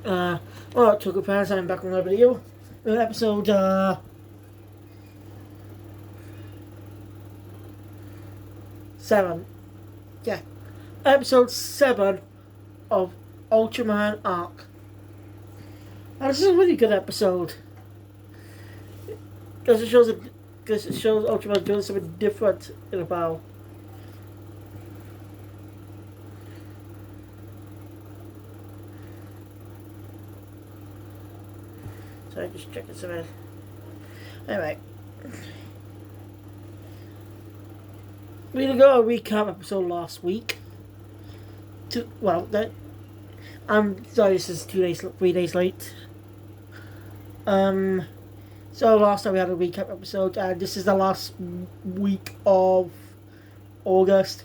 Uh, well, Toku fans, I'm back with another video. Episode 7. Yeah. Episode 7 of Ultraman Arc. Now, this is a really good episode. Because it shows Ultraman doing something different in a battle. So I just checking something. Anyway. We got a recap episode last week. I'm sorry, this is 3 days late. So last time we had a recap episode, and this is the last week of August.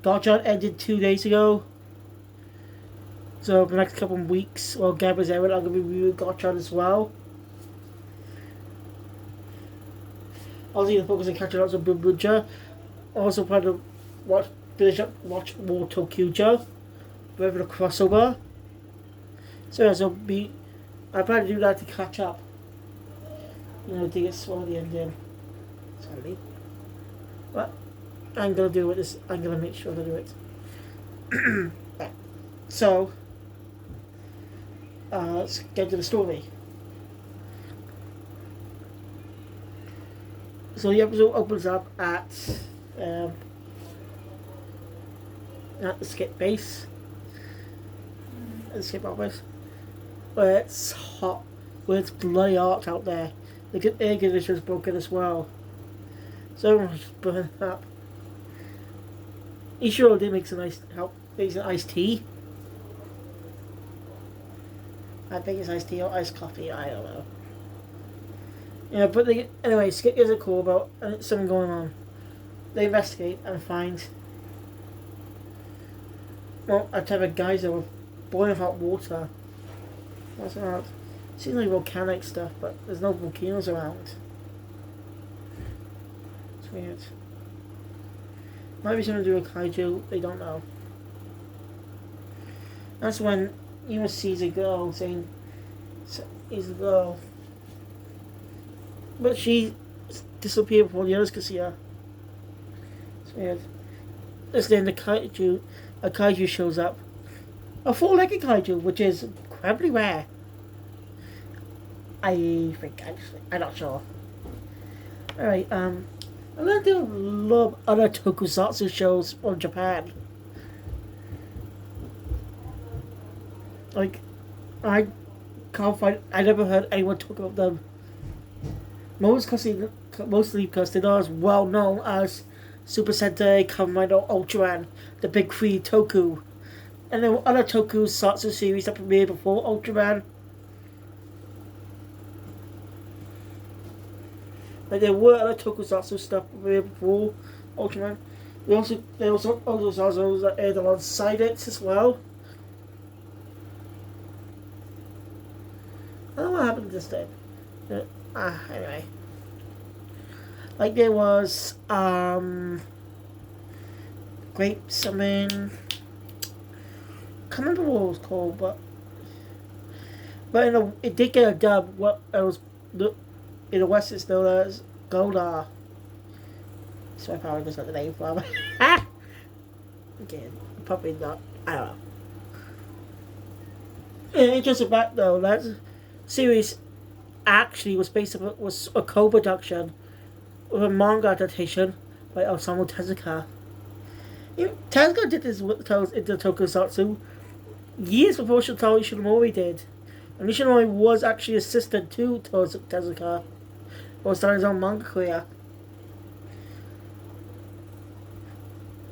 Gotcha ended 2 days ago. So the next couple of weeks, well, Gabriel's Aaron, I'm going to be reviewing Gotcha as well. Also, going to focus on catching up on Bumbuja. Also, plan to finish up, watch more Tokyuja. With a crossover. So, I plan to do that to catch up. To get slowly ending. Sorry. But I'm going to do it. I'm going to make sure to do it. So, let's get to the story. So the episode opens up at the skip base. The skip office. Where it's hot. Where it's bloody hot out there. The air conditioner's broken as well. So everyone's just burning up. Ishiro did make makes an iced tea. I think it's iced tea or iced coffee, I don't know. Yeah, but anyway, Skip gives a call about something going on. They investigate and find a type of geyser with boiling hot water. What's that? Seems like volcanic stuff, but there's no volcanoes around. It's weird. Might be something to do with kaiju, they don't know. That's when Emo sees a girl saying he's a girl. But she disappeared before the others could see her. It's weird. Then a kaiju shows up. A four-legged kaiju, which is incredibly rare. I think, actually. I'm not sure. Alright, I'm gonna do love other tokusatsu shows from Japan. Like, I never heard anyone talk about them. Mostly because they're not as well known as Super Sentai, Kamen Rider, Ultraman, the big three Toku. And there were other tokusatsu series that premiered before Ultraman. Like there were other tokusatsu stuff premiered before Ultraman. There also tokusatsu that aired alongside it as well. I don't know what happened this time. Anyway. Like there was Great Summon. Can't remember what it was called, but it did get a dub. What it was in the West it's known as Goldar. So I probably just got the name from it. Again, probably not. I don't know. Interesting fact though, that series actually was a co-production with a manga adaptation by Osamu Tezuka. Tezuka did this into tokusatsu years before Shotaro Ishinomori did. And Ishinomori was actually assistant to Tezuka while starting his own manga career.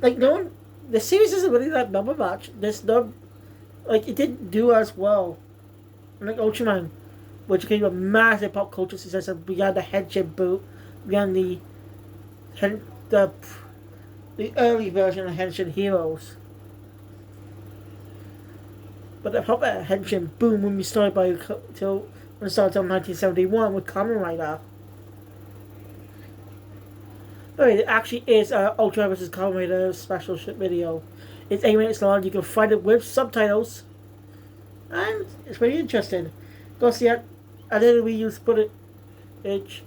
Like, the series isn't really that number much. It didn't do as well. Like Ultraman, which became a massive pop culture success and began the Henshin boot, began the early version of Henshin Heroes. But the proper Henshin boom when we started until 1971 with Kamen Rider. But it actually is Ultra vs. Kamen Rider special video. It's 8 minutes long. You can find it with subtitles. and it's pretty interesting. Because yeah, I didn't reuse footage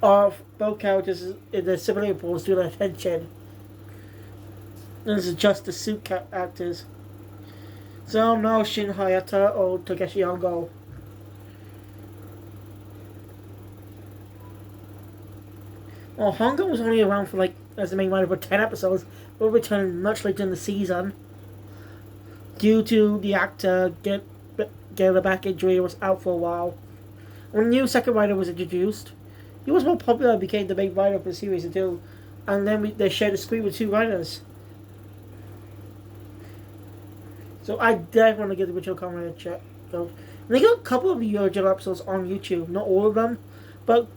of both characters in the simulator pools doing attention. This is just the suit actors. So now Shin Hayata or Takeshi Hongo. Well, Hongo was only around for like as the main writer for 10 episodes, but returned much later in the season due to the actor getting a back injury and was out for a while. When a new second writer was introduced, he was more popular and became the main writer of the series until, and then they shared the screen with two writers. So I definitely want to give the original Kamen Rider a check. So, they got a couple of the original episodes on YouTube, not all of them, but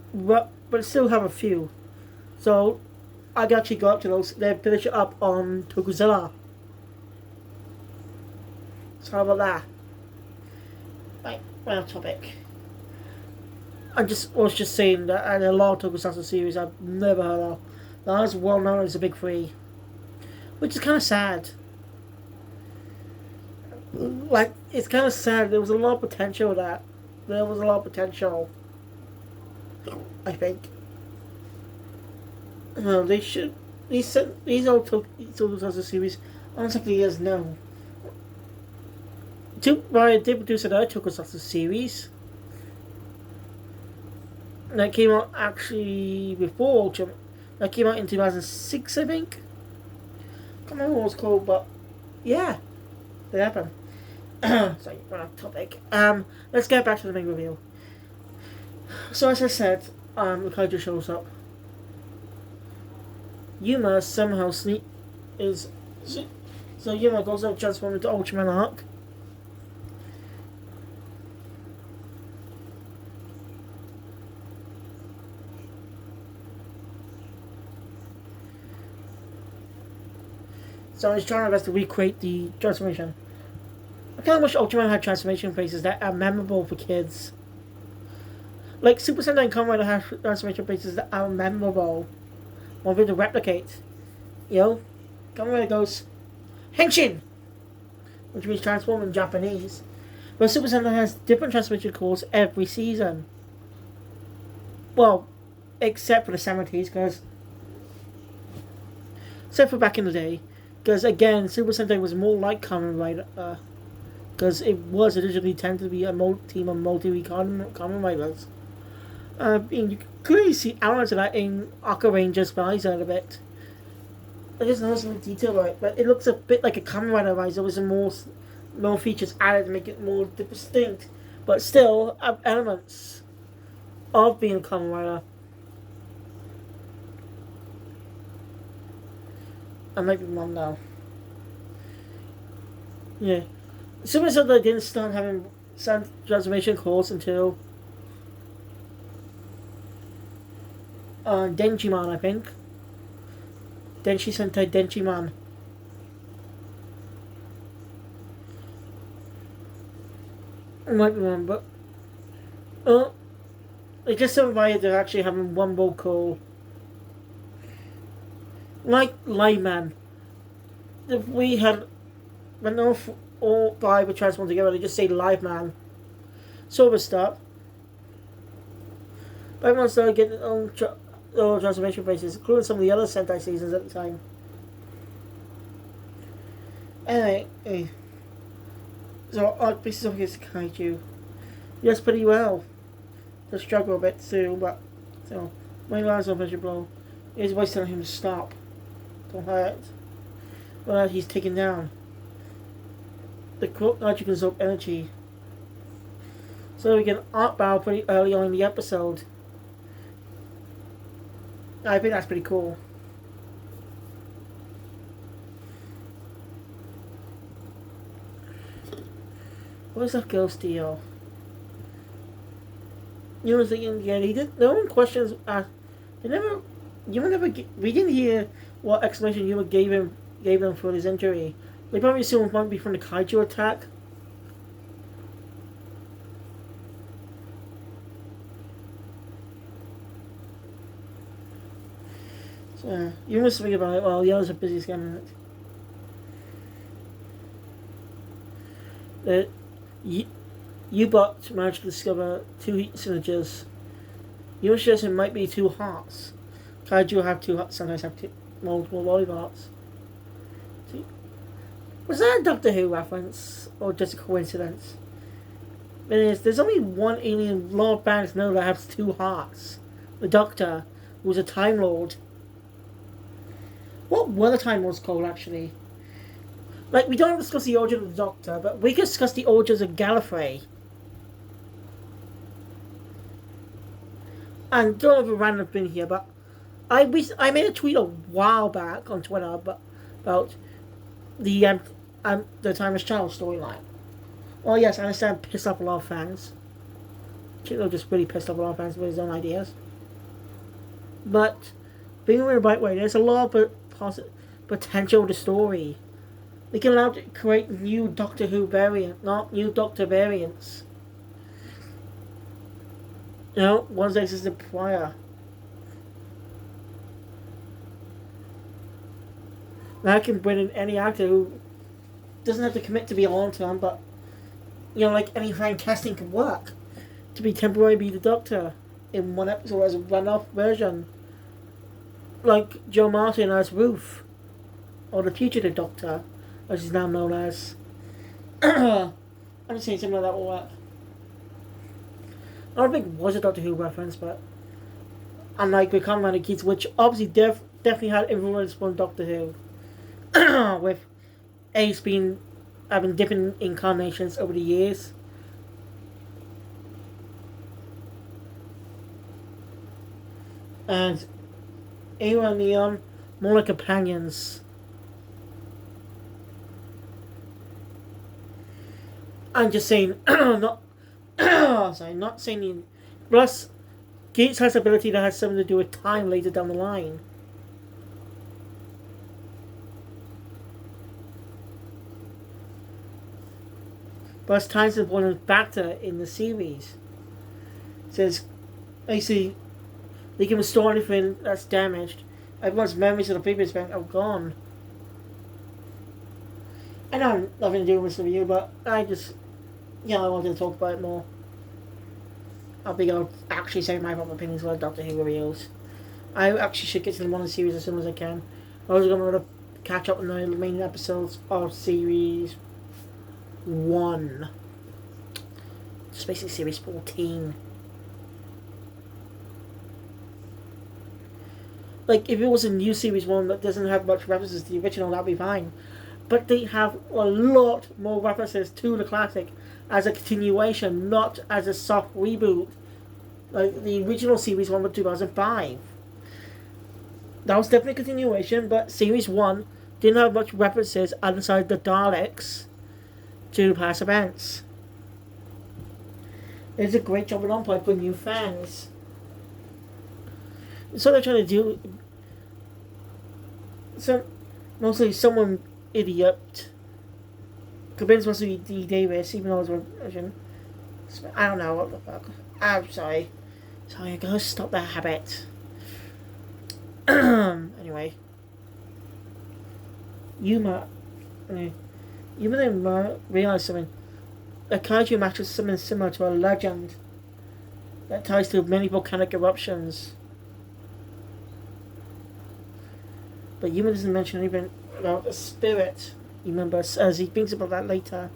still have a few. So I can actually go up to those. They finish it up on Tokuzilla. So how about that? Right off topic. I was just saying that a lot of Tokusatsu series I've never heard of. That is well known as the big three, which is kind of sad. Like, it's kind of sad. There was a lot of potential with that. There was a lot of potential. I think. They should. These old Tokusatsu series, honestly, as no. Ryan did produce another Tokusatsu series that came out actually before Ultraman. That came out in 2006, I think. I can't remember what it was called, but yeah, it happened. Sorry, we're off topic. Let's get back to the main review. So as I said, Kaiju shows up. Yuma somehow so Yuma goes up transformed into Ultraman arc. So he's trying to best to recreate the transformation. I kind of wish Ultraman had transformation faces that are memorable for kids. Like Super Sentai and Kamen Rider have transformation faces that are memorable. One thing to replicate. You know? Kamen Rider goes Henshin! Which means transform in Japanese. But Super Sentai has different transformation calls every season. Well, except for the 70s, because except for back in the day. Because again, Super Sentai was more like Kamen Rider. Because it was originally intended to be a team of Kamen Riders. And you can clearly see elements of that in Aqua Ranger's visor a bit. I just noticed a little detail about it, but it looks a bit like a Kamen Rider visor with some more features added to make it more distinct. But still, have elements of being a Kamen Rider. I might be wrong now. Yeah. Super Sentai didn't start having sound transformation calls until Denjiman, I think. Denshi Sentai Denjiman. I might be wrong, but it just survived they're actually having one vocal. Like Layman. If we had when all five were transformed together, they just say Live Man. Silver Star. But everyone started getting their own transformation faces, including some of the other Sentai seasons at the time. Anyway, so Art Pieces of his Kaiju. Yes, pretty well. They struggle a bit too, but so my lines are miserable. His voice telling him to stop. Don't hurt. Well, he's taken down. The Kaiju can absorb energy. So we get an art battle pretty early on in the episode. I think that's pretty cool. What is that girl's deal? You know, thinking, yeah, he did. No one questions. They never. We didn't hear what explanation you gave them for his injury. They probably assumed it might be from the kaiju attack. So you must think about it. Well, the others are busy scamming it. U- U-Bot managed to discover two heat signatures. Unishizen might be two hearts. Kaiju have two hearts, sometimes have multiple body parts. Was that a Doctor Who reference, or just a coincidence? There's only one alien Lord Banks know that has two hearts. The Doctor, who's a Time Lord. What were the Time Lords called, actually? Like, we don't discuss the origin of the Doctor, but we can discuss the origins of Gallifrey. And don't have a random thing here, but I made a tweet a while back on Twitter about the Timeless Child storyline. Well, yes, I understand pissed off a lot of fans. Chico just really pissed off a lot of fans with his own ideas. But being in the right way, there's a lot of potential to the story. They can allow to create new Doctor Who variant, not new Doctor variants. You know, ones that existed prior. Now I can bring in any actor who doesn't have to commit to be a long term, but like any fan casting can work to be temporarily be the Doctor in one episode as a run-off version, like Joe Martin as Ruth, or the fugitive Doctor, as he's now known as. I'm just saying something like that will work. I don't think it was a Doctor Who reference, but unlike the Common Kids, which obviously definitely had influence from Doctor Who, with Ace having different incarnations over the years. And Ava and Neon, more like companions. I'm just saying, not saying. Plus, Gates has ability that has something to do with time later down the line. Plus, time's an important factor in the series. It says, basically, they can restore anything that's damaged. Everyone's memories of the previous event are gone. I know I'm nothing to do with this review, but I just, I wanted to talk about it more. I think I'll actually say my proper opinions about Doctor Who reviews. I actually should get to the one series as soon as I can. I was going to catch up on the main episodes of series 1. It's basically series 14. Like, if it was a new series 1 that doesn't have much references to the original, that'd be fine. But they have a lot more references to the classic as a continuation, not as a soft reboot. Like the original series 1 was 2005. That was definitely a continuation, but series 1 didn't have much references outside the Daleks to past events. It's a great jumping on point for new fans. So they're trying to do. So mostly someone idiot. Convinced supposed to be D. Davis, even though it was a version. I don't know what the fuck. I'm sorry. Sorry, I gotta stop that habit. Anyway. Yuma didn't realize something. A kaiju matches something similar to a legend that ties to many volcanic eruptions. But Yuma doesn't mention anything about a spirit. You remember, as he thinks about that later.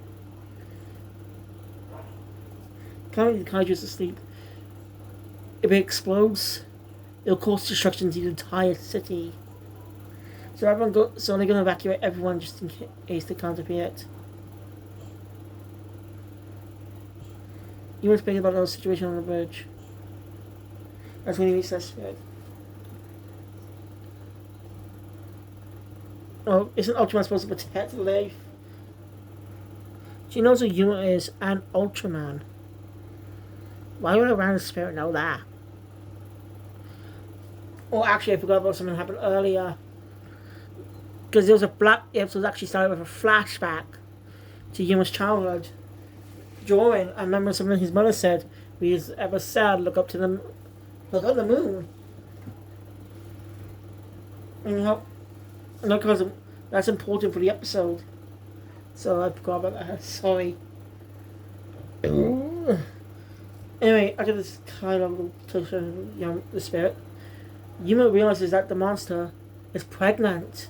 Currently, the kaiju is asleep. If it explodes, it'll cause destruction to the entire city. So they're going to evacuate everyone just in case they can't defeat it. You want to speak about the situation on the bridge. That's when he meets that spirit. Oh, isn't Ultraman supposed to protect life? She knows who Yuma is and Ultraman. Why would a random spirit know that? Oh, actually, I forgot about something that happened earlier. Because there was the episode actually started with a flashback to Yuma's childhood. Drawing, I remember something his mother said. When he was ever sad, look up the moon. And because that's important for the episode. So I forgot about that. Sorry. Anyway, after this kind of touch on the spirit, Yuma realizes that the monster is pregnant.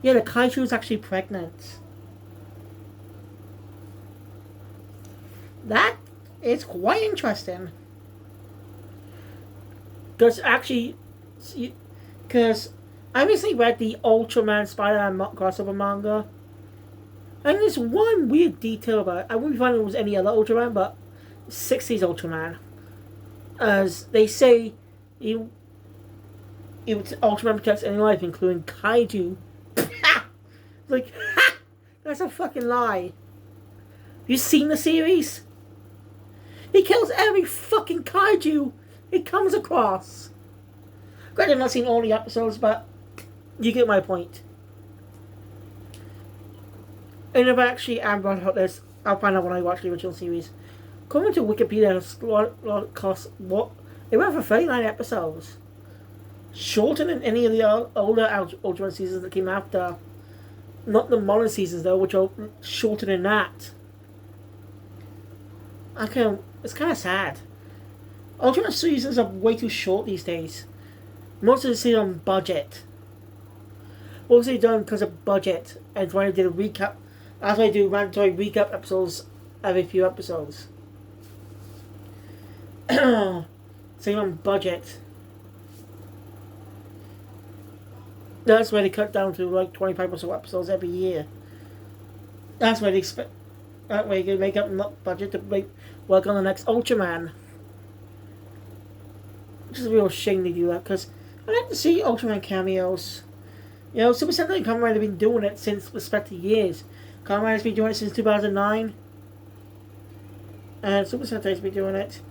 Yeah, the kaiju is actually pregnant. That is quite interesting. Because actually, because I recently read the Ultraman Spider-Man crossover manga, and there's one weird detail about it. I wouldn't find it was any other Ultraman, but 60s Ultraman. As they say, Ultraman protects any life, including kaiju. Like, ha! That's a fucking lie. You seen the series? He kills every fucking kaiju he comes across. Granted, I've not seen all the episodes, but you get my point. And if I actually am wrong about this, I'll find out when I watch the original series. According to Wikipedia, it costs what? It went for 39 episodes. Shorter than any of the older Ultraman seasons that came after. Not the modern seasons though, which are shorter than that. It's kind of sad. Ultraman seasons are way too short these days. Most of the seasons on budget. Also done because of budget and trying to do a recap. That's why I do mandatory recap episodes every few episodes. Same on budget. That's why they cut down to like 25% episodes every year. That's why they expect. That way you can make up enough budget to work on the next Ultraman. Which is a real shame they do that, because I like to see Ultraman cameos. You know, Super Sentai and Kamen Rider have been doing it since respective years. Kamen Rider's been doing it since 2009. And Super Sentai's been doing it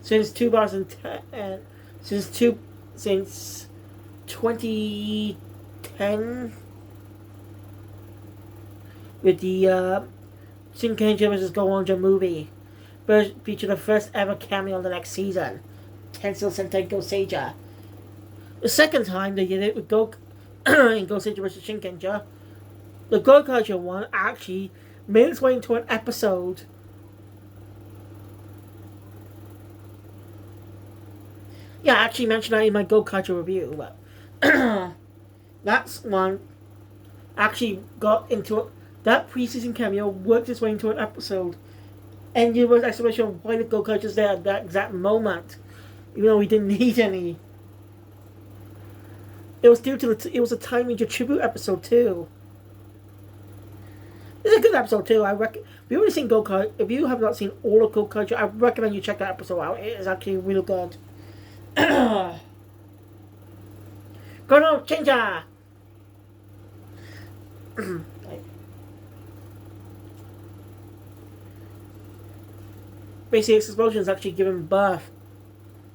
since 2010. Since 2010. With the Shinkenger vs. Goronja movie. Featured the first ever cameo in the next season. Tensei Sentai Go Seija. The second time they did it with in Go Seija vs. Shinkenger, the Gokaja one actually made its way into an episode. Yeah, I actually mentioned that in my Gokaja review, but that's one actually got into it. That pre-season cameo worked its way into an episode, and there was an explanation of why the Gokaja was there at that exact moment, even though we didn't need any. It was due to it was a Time Ranger tribute episode too. It's a good episode too. If you've already seen Gokaja, if you have not seen all of Gokaja, I recommend you check that episode out. It is actually real good. Chrono Changer. Basically, this explosion is actually giving birth.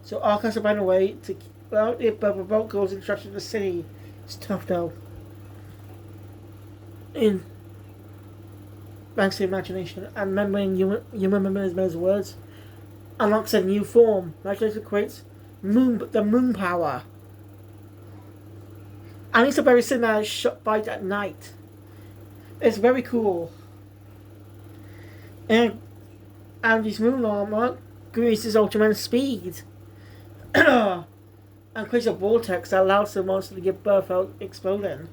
So Arcus ran away to without it, but revolt goes in destruction of the city. It's tough though. Thanks to imagination and remembering human remembers words, unlocks a new form. Imagination creates the moon power. And it's a very cinematic shot fight at night. It's very cool. And Andy's moon armor increases Ultraman's speed. And creates a vortex that allows the monster to give birth without exploding.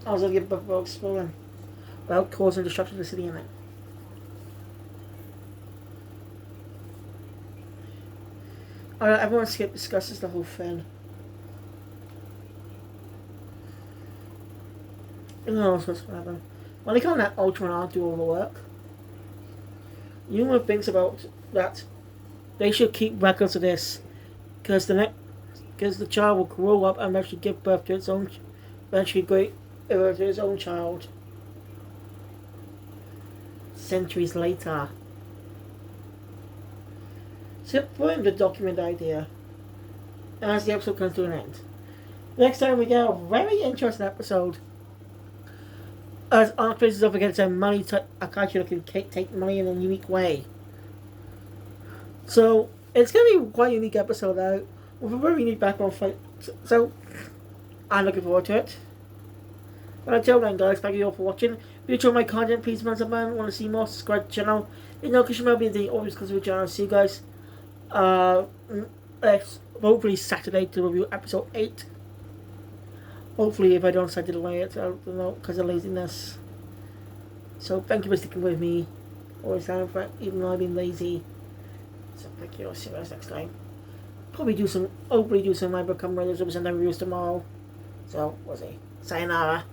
Also give birth without exploding. Without causing destruction to the city in it. Everyone discusses the whole thing. I don't know what's supposed to happen. When they come that Ultraman out do all the work, Yuma thinks about that they should keep records of this, because the child will grow up and eventually give birth to its own, to its own child. Centuries later. So put in the document idea as the episode comes to an end. Next time we get a very interesting episode. As Arc faces up against a money Akachi that can take money in a unique way. So it's going to be quite a unique episode out with a very unique background fight. So I'm looking forward to it. But until then, guys, thank you all for watching. If you enjoy my content, please, man, want to see more, subscribe to the channel. You know, because you might be the always comes with the channel. See you guys. Uh, hopefully Saturday to review episode 8. Hopefully, if I don't decide to delay it, I don't know, because of laziness. So, thank you for sticking with me. Always down for it, even though I've been lazy. So, thank you. I'll see you guys next time. Hopefully do some Cyber Kamen Riders reviews tomorrow. So, we'll see. Sayonara.